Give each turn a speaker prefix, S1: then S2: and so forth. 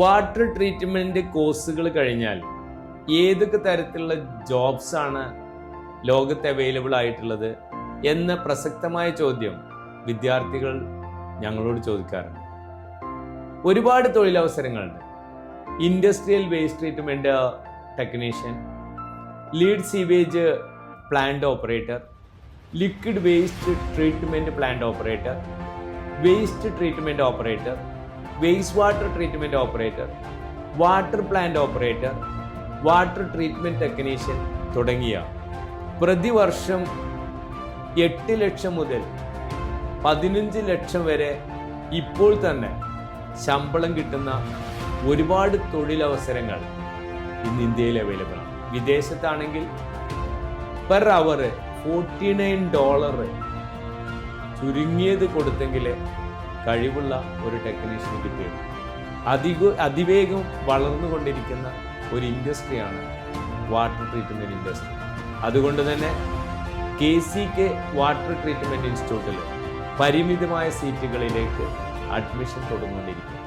S1: Water treatment കോഴ്സുകൾ കഴിഞ്ഞാൽ ഏതൊക്കെ തരത്തിലുള്ള ജോബ്സാണ് ലോകത്ത് അവൈലബിൾ ആയിട്ടുള്ളത് എന്ന പ്രസക്തമായ ചോദ്യം വിദ്യാർത്ഥികൾ ഞങ്ങളോട് ചോദിക്കാറുണ്ട്. ഒരുപാട് തൊഴിലവസരങ്ങളുണ്ട്. Industrial waste treatment technician, lead sewage plant operator, liquid waste treatment plant operator, waste treatment operator, waste water treatment operator, water plant operator, water treatment technician തുടങ്ങിയ പ്രതിവർഷം 8 ലക്ഷം മുതൽ 15 ലക്ഷം വരെ ഇപ്പോൾ തന്നെ ശമ്പളം കിട്ടുന്ന ഒരുപാട് തൊഴിലവസരങ്ങൾ ഇന്ന് ഇന്ത്യയിൽ അവൈലബിൾ ആണ്. വിദേശത്താണെങ്കിൽ പെർ അവർ $49 ചുരുങ്ങിയത് കൊടുത്തെങ്കിൽ കഴിവുള്ള ഒരു ടെക്നീഷ്യന് കിട്ടിയത്. അതിവേഗം വളർന്നുകൊണ്ടിരിക്കുന്ന ഒരു ഇൻഡസ്ട്രിയാണ് വാട്ടർ ട്രീറ്റ്മെൻറ്റ് ഇൻഡസ്ട്രി. അതുകൊണ്ട് തന്നെ KCK വാട്ടർ ട്രീറ്റ്മെൻറ്റ് ഇൻസ്റ്റിറ്റ്യൂട്ടിൽ പരിമിതമായ സീറ്റുകളിലേക്ക് അഡ്മിഷൻ തുടർന്നുകൊണ്ടിരിക്കുന്നു.